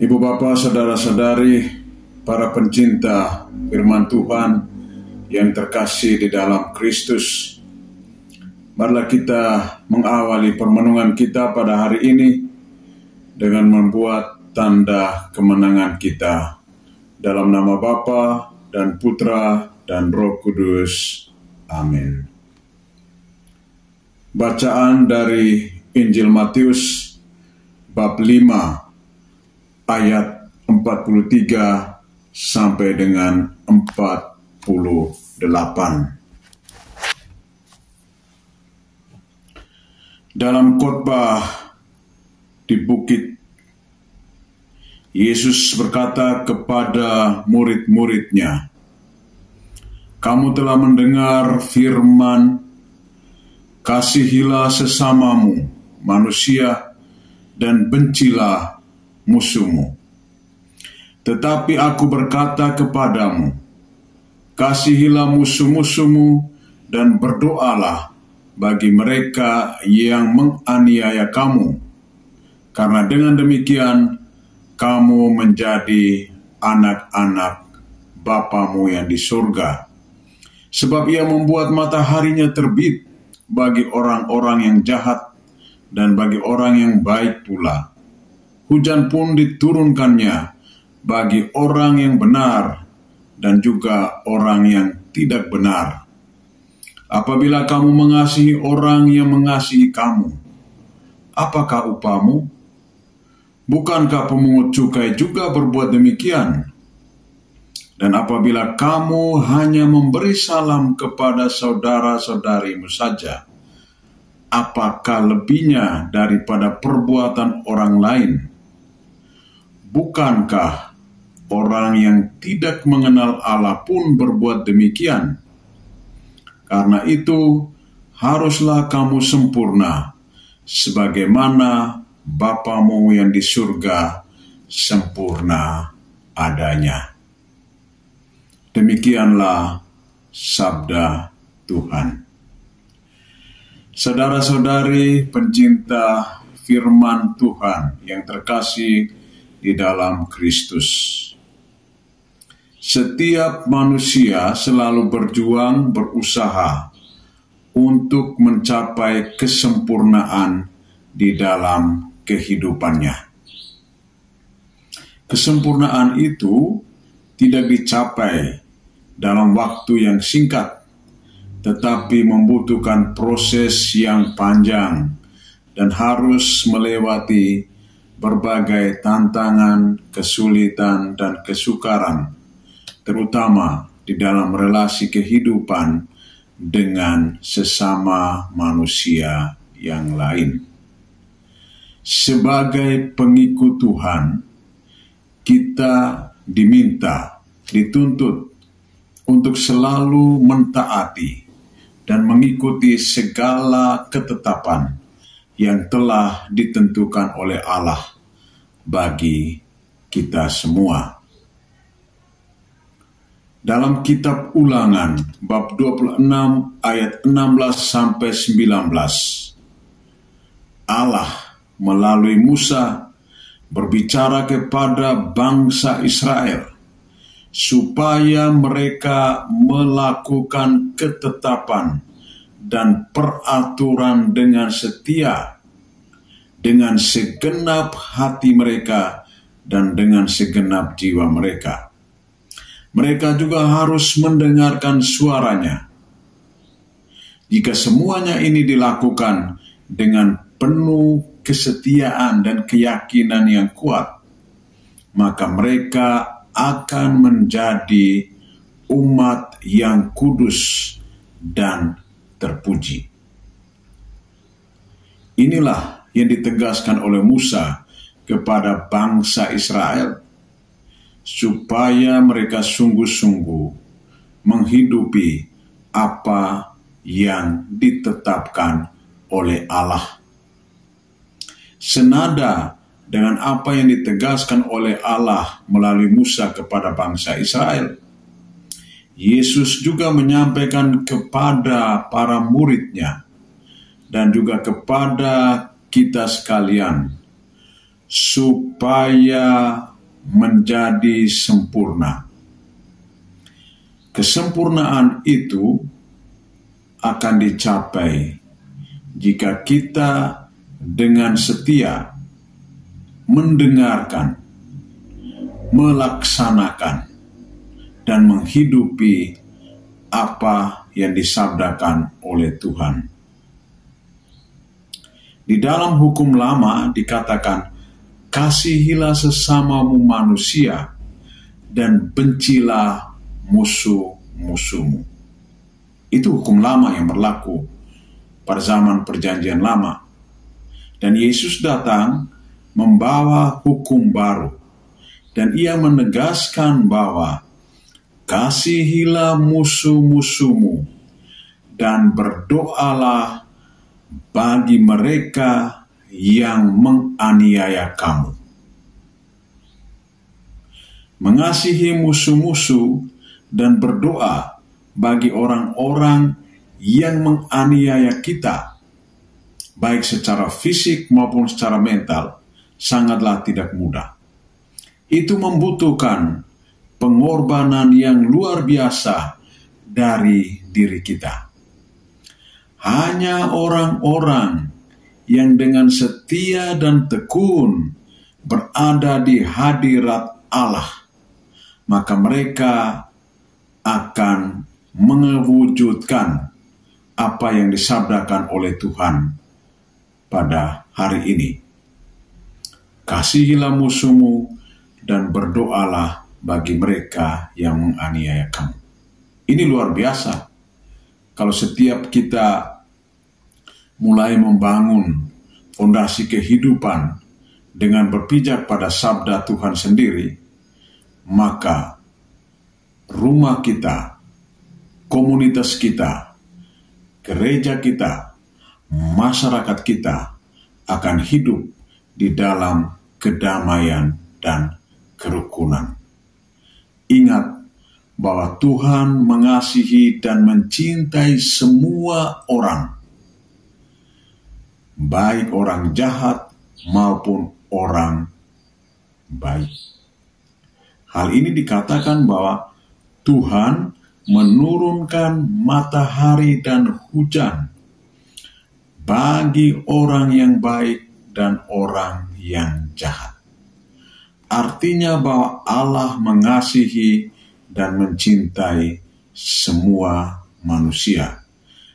Ibu bapak, saudara-saudari, para pencinta firman Tuhan yang terkasih di dalam Kristus, marilah kita mengawali permenungan kita pada hari ini dengan membuat tanda kemenangan kita dalam nama Bapa dan Putra dan Roh Kudus. Amin. Bacaan dari Injil Matius bab 5 ayat 43 sampai dengan 48. Dalam khotbah di bukit, Yesus berkata kepada murid-muridnya, "Kamu telah mendengar firman, kasihilah sesamamu manusia dan bencilah musuhmu. Tetapi aku berkata kepadamu, kasihilah musuh-musuhmu dan berdoalah bagi mereka yang menganiaya kamu. Karena dengan demikian kamu menjadi anak-anak Bapamu yang di surga. Sebab ia membuat mataharinya terbit bagi orang-orang yang jahat dan bagi orang yang baik pula. Hujan pun diturunkannya bagi orang yang benar dan juga orang yang tidak benar. Apabila kamu mengasihi orang yang mengasihi kamu, apakah upahmu? Bukankah pemungut cukai juga berbuat demikian? Dan apabila kamu hanya memberi salam kepada saudara-saudarimu saja, apakah lebihnya daripada perbuatan orang lain? Bukankah orang yang tidak mengenal Allah pun berbuat demikian? Karena itu, haruslah kamu sempurna, sebagaimana Bapamu yang di surga sempurna adanya." Demikianlah sabda Tuhan. Saudara-saudari pencinta firman Tuhan yang terkasih di dalam Kristus, setiap manusia selalu berjuang, berusaha untuk mencapai kesempurnaan di dalam kehidupannya. Kesempurnaan itu tidak dicapai dalam waktu yang singkat, tetapi membutuhkan proses yang panjang dan harus melewati berbagai tantangan, kesulitan, dan kesukaran, terutama di dalam relasi kehidupan dengan sesama manusia yang lain. Sebagai pengikut Tuhan, kita diminta, dituntut untuk selalu mentaati dan mengikuti segala ketetapan yang telah ditentukan oleh Allah bagi kita semua. Dalam kitab Ulangan bab 26 ayat 16 sampai 19, Allah melalui Musa berbicara kepada bangsa Israel supaya mereka melakukan ketetapan dan peraturan dengan setia, dengan segenap hati mereka dan dengan segenap jiwa mereka. Mereka juga harus mendengarkan suaranya. Jika semuanya ini dilakukan dengan penuh kesetiaan dan keyakinan yang kuat, maka mereka akan menjadi umat yang kudus dan terpuji. Inilah yang ditegaskan oleh Musa kepada bangsa Israel, supaya mereka sungguh-sungguh menghidupi apa yang ditetapkan oleh Allah. Senada dengan apa yang ditegaskan oleh Allah melalui Musa kepada bangsa Israel, Yesus juga menyampaikan kepada para muridnya dan juga kepada kita sekalian, supaya menjadi sempurna. Kesempurnaan itu akan dicapai jika kita dengan setia mendengarkan, melaksanakan, dan menghidupi apa yang disabdakan oleh Tuhan. Di dalam hukum lama dikatakan, kasihilah sesamamu manusia dan bencilah musuh-musuhmu. Itu hukum lama yang berlaku pada zaman perjanjian lama. Dan Yesus datang membawa hukum baru. Dan ia menegaskan bahwa kasihilah musuh-musuhmu dan berdoalah bagi mereka yang menganiaya kamu. Mengasihi musuh-musuh dan berdoa bagi orang-orang yang menganiaya kita, baik secara fisik maupun secara mental, sangatlah tidak mudah. Itu membutuhkan pengorbanan yang luar biasa dari diri kita. Hanya orang-orang yang dengan setia dan tekun berada di hadirat Allah, maka mereka akan mewujudkan apa yang disabdakan oleh Tuhan pada hari ini. Kasihilah musuhmu dan berdoalah bagi mereka yang menganiaya kamu. Ini luar biasa. Kalau setiap kita mulai membangun fondasi kehidupan dengan berpijak pada sabda Tuhan sendiri, maka rumah kita, komunitas kita, gereja kita, masyarakat kita akan hidup di dalam kedamaian dan kerukunan. Ingat bahwa Tuhan mengasihi dan mencintai semua orang, baik orang jahat maupun orang baik. Hal ini dikatakan bahwa Tuhan menurunkan matahari dan hujan bagi orang yang baik dan orang yang jahat. Artinya bahwa Allah mengasihi dan mencintai semua manusia.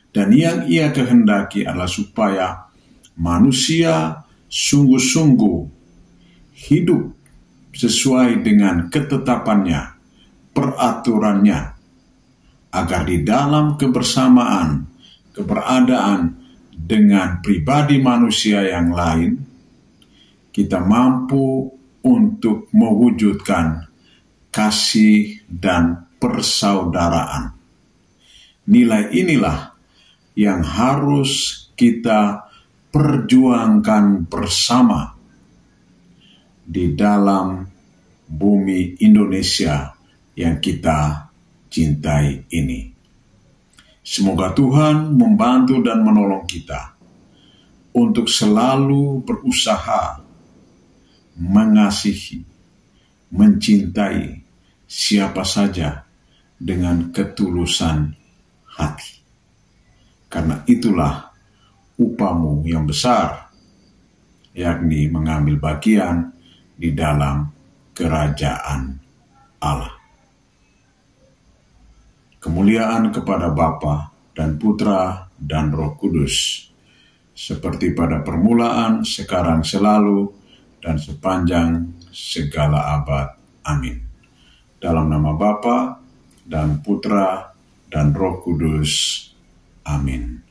Dan yang ia kehendaki adalah supaya manusia sungguh-sungguh hidup sesuai dengan ketetapannya, peraturannya, agar di dalam kebersamaan, keberadaan dengan pribadi manusia yang lain, kita mampu untuk mewujudkan kasih dan persaudaraan. Nilai inilah yang harus kita perjuangkan bersama di dalam bumi Indonesia yang kita cintai ini. Semoga Tuhan membantu dan menolong kita untuk selalu berusaha mengasihi, mencintai siapa saja dengan ketulusan hati. Karena itulah upahmu yang besar, yakni mengambil bagian di dalam kerajaan Allah. Kemuliaan kepada Bapa dan Putra dan Roh Kudus, seperti pada permulaan, sekarang, selalu, dan sepanjang segala abad. Amin. Dalam nama Bapa dan Putra dan Roh Kudus. Amin.